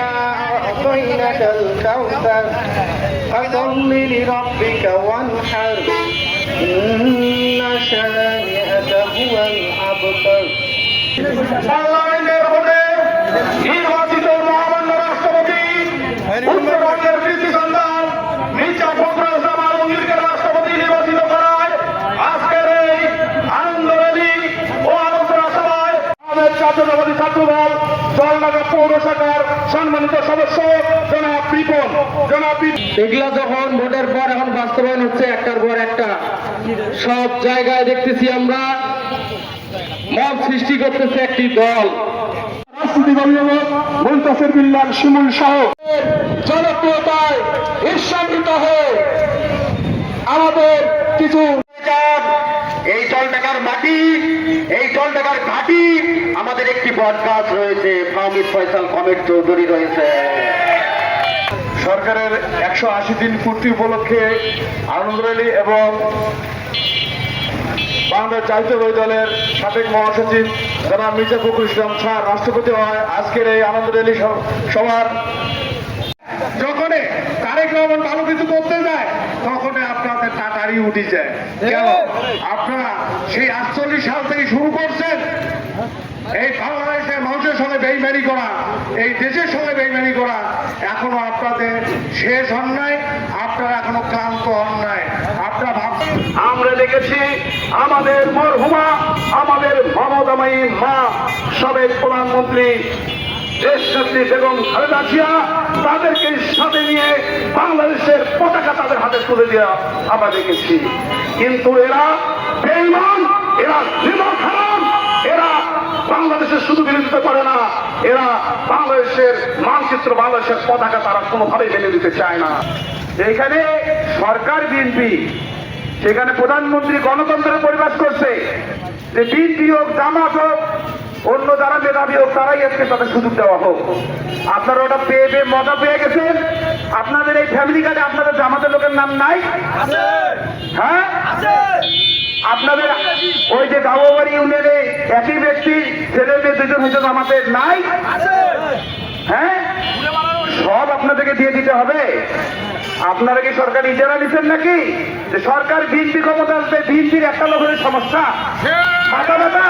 أعطيناك الكوثر فصل لربك وانحر إن شانئك هو الأبتر নির্বাচিত মহামান্য রাষ্ট্রপতি উত্তরবঙ্গের কৃতি সন্তান মির্জা ফখরুল ইসলাম আলমগীরকে রাষ্ট্রপতি নির্বাচিত করায় আজকের এই আনন্দ র্যালি ও আলোচনা সভায় আমাদের জাতীয়তাবাদী ছাত্রদল জলঢাকা পৌর শাখার সম্মানিত সদস্য জনাব বিপন এগুলা যখন ভোটের পর এখন বাস্তবায়ন হচ্ছে একটার পর একটা সব জায়গায় দেখতেছি আমরা মব সৃষ্টি করতেছে একটি দল মুনতাসির বিল্লাহ শিমুল সহ জনপ্রিয়তায় ঈর্ষান্বিত হয়ে আমাদের কিছু এই জলঢাকার মাটি এই জলঢাকার ঘাটি আমাদের একটি বটগাছ রয়েছে ফাহমিদ ফয়সাল কমেট চৌধুরী রয়েছে। সরকারের 180 দিন পূর্তি উপলক্ষে আনন্দ র্যালি এবং বাংলাদেশ জাতীয়তাবাদী দলের সাবেক মহাসচিব জনাব মির্জা ফখরুল ইসলাম স্যার রাষ্ট্রপতি হয় আজকের এই আনন্দ র্যালি সভার যখন তারেক রহমান ভালো কিছু করতে যায় তখন আপনাদের টাকারই উঠে যায়। কেন আপনারা সেই 48 সাল থেকে শুরু করছেন এই বাংলাদেশের মানুষের সঙ্গে বেইমানি করা, এই দেশের সঙ্গে বেইমানি করা, এখনো আপনাদের শেষ হন নাই, আপনারা এখনো ক্লান্ত হন নাই। আপনারা ভাবছেন আমরা দেখেছি আমাদের মরহুমা আমাদের মমতাময়ী মা সাবেক প্রধানমন্ত্রী দেশনেত্রী বেগম খালেদা জিয়া তাদেরকে সাথে নিয়ে বাংলাদেশের পতাকা তাদের হাতে তুলে দেওয়া আমরা দেখেছি। কিন্তু এরা বেঈমান, এরা দিমাগ হারাম, এরা বাংলাদেশের শুধু বিরোধিতা করে না, এরা বাংলাদেশের মানচিত্র বাংলাদেশের পতাকা তারা কোনোভাবেই মেনে নিতে চায় না। এখানে সরকার বিএনপি, সেখানে প্রধানমন্ত্রী গণতন্ত্রের পরিবেশ করছে যে বিএনপি হোক জামাত হোক অন্য যারা মেধাবী হোক তারাই আজকে তাদের সুযোগ দেওয়া হোক। আপনারা ওটা পেয়ে পেয়ে মজা পেয়ে গেছেন। আপনাদের এই ফ্যামিলি কার্ডে আপনাদের জামাতের লোকের নাম নাই? হ্যাঁ, আপনাদের ওই যে গাওয়াবাড়ি ইউনিয়নে একই ব্যক্তি ছেলে মেয়ে দুজন হয়েছে জামাতের নাই? হ্যাঁ, সব আপনাদেরকে দিয়ে দিতে হবে। আপনারা কি সরকার ইজারা নিচ্ছেন নাকি যে সরকার বিএনপি ক্ষমতা আসবে, বিএনপির একটা লোকের সমস্যা মাথা ব্যথা?